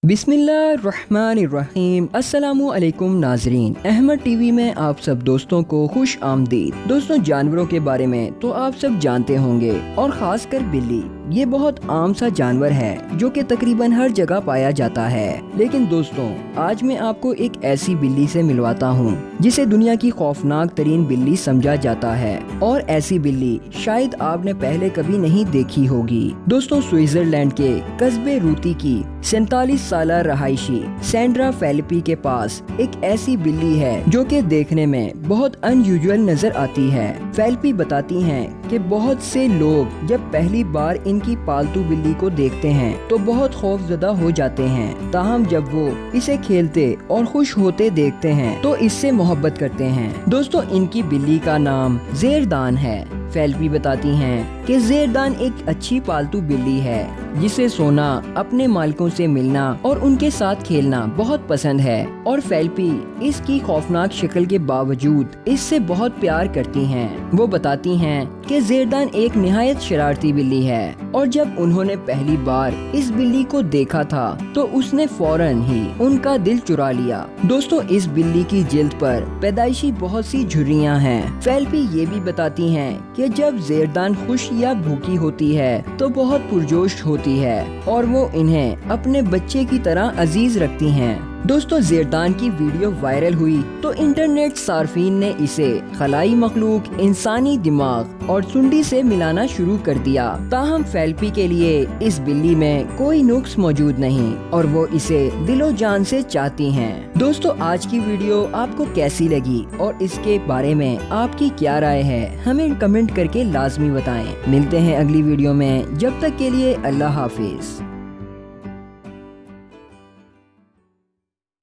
बिस्मिल्लाहिर्रहमानिर्रहीम। अस्सलामु अलैकुम नाजरीन, अहमद टीवी में आप सब दोस्तों को खुश आमदीद। दोस्तों, जानवरों के बारे में तो आप सब जानते होंगे और खासकर बिल्ली ये बहुत आम सा जानवर है जो कि तकरीबन हर जगह पाया जाता है। लेकिन दोस्तों, आज मैं आपको एक ऐसी बिल्ली से मिलवाता हूँ जिसे दुनिया की खौफनाक तरीन बिल्ली समझा जाता है, और ऐसी बिल्ली शायद आपने पहले कभी नहीं देखी होगी। दोस्तों, स्विट्जरलैंड के कस्बे रूती की 47 साला रहायशी सैंड्रा फेलिपी के पास एक ऐसी बिल्ली है जो कि देखने में बहुत अनयूजुअल नजर आती है। फेलिपी बताती हैं कि बहुत से लोग जब पहली बार इनकी पालतू बिल्ली को देखते हैं तो बहुत खौफजदा हो जाते हैं, ताहम जब वो इसे खेलते और खुश होते देखते हैं तो इससे मोहब्बत करते हैं। दोस्तों, इनकी बिल्ली का नाम ज़ेरदान है। फेलिपी बताती हैं कि ज़ेरदान एक अच्छी पालतू बिल्ली है जिसे सोना, अपने मालिकों से मिलना और उनके साथ खेलना बहुत पसंद है, और फेलिपी इसकी खौफनाक शक्ल के बावजूद इससे बहुत प्यार करती हैं। वो बताती हैं कि ज़ेरदान एक निहायत शरारती बिल्ली है, और जब उन्होंने पहली बार इस बिल्ली को देखा था तो उसने फौरन ही उनका दिल चुरा लिया। दोस्तों, इस बिल्ली की जिल्द पर पैदाइशी बहुत सी झुर्रियां हैं। फेलिपी ये भी बताती हैं कि जब ज़ेरदान खुश या भूखी होती है तो बहुत पुरजोश होती है और वो इन्हें अपने बच्चे की तरह अजीज रखती हैं। दोस्तों, ज़ेरदान की वीडियो वायरल हुई तो इंटरनेट सार्फिन ने इसे खलाई मखलूक, इंसानी दिमाग और सुंडी से मिलाना शुरू कर दिया। ताहम फेलिपी के लिए इस बिल्ली में कोई नुक्स मौजूद नहीं और वो इसे दिलो जान से चाहती हैं। दोस्तों, आज की वीडियो आपको कैसी लगी और इसके बारे में आपकी क्या राय है, हमें कमेंट करके लाजमी बताएं। मिलते हैं अगली वीडियो में, जब तक के लिए अल्लाह हाफिज।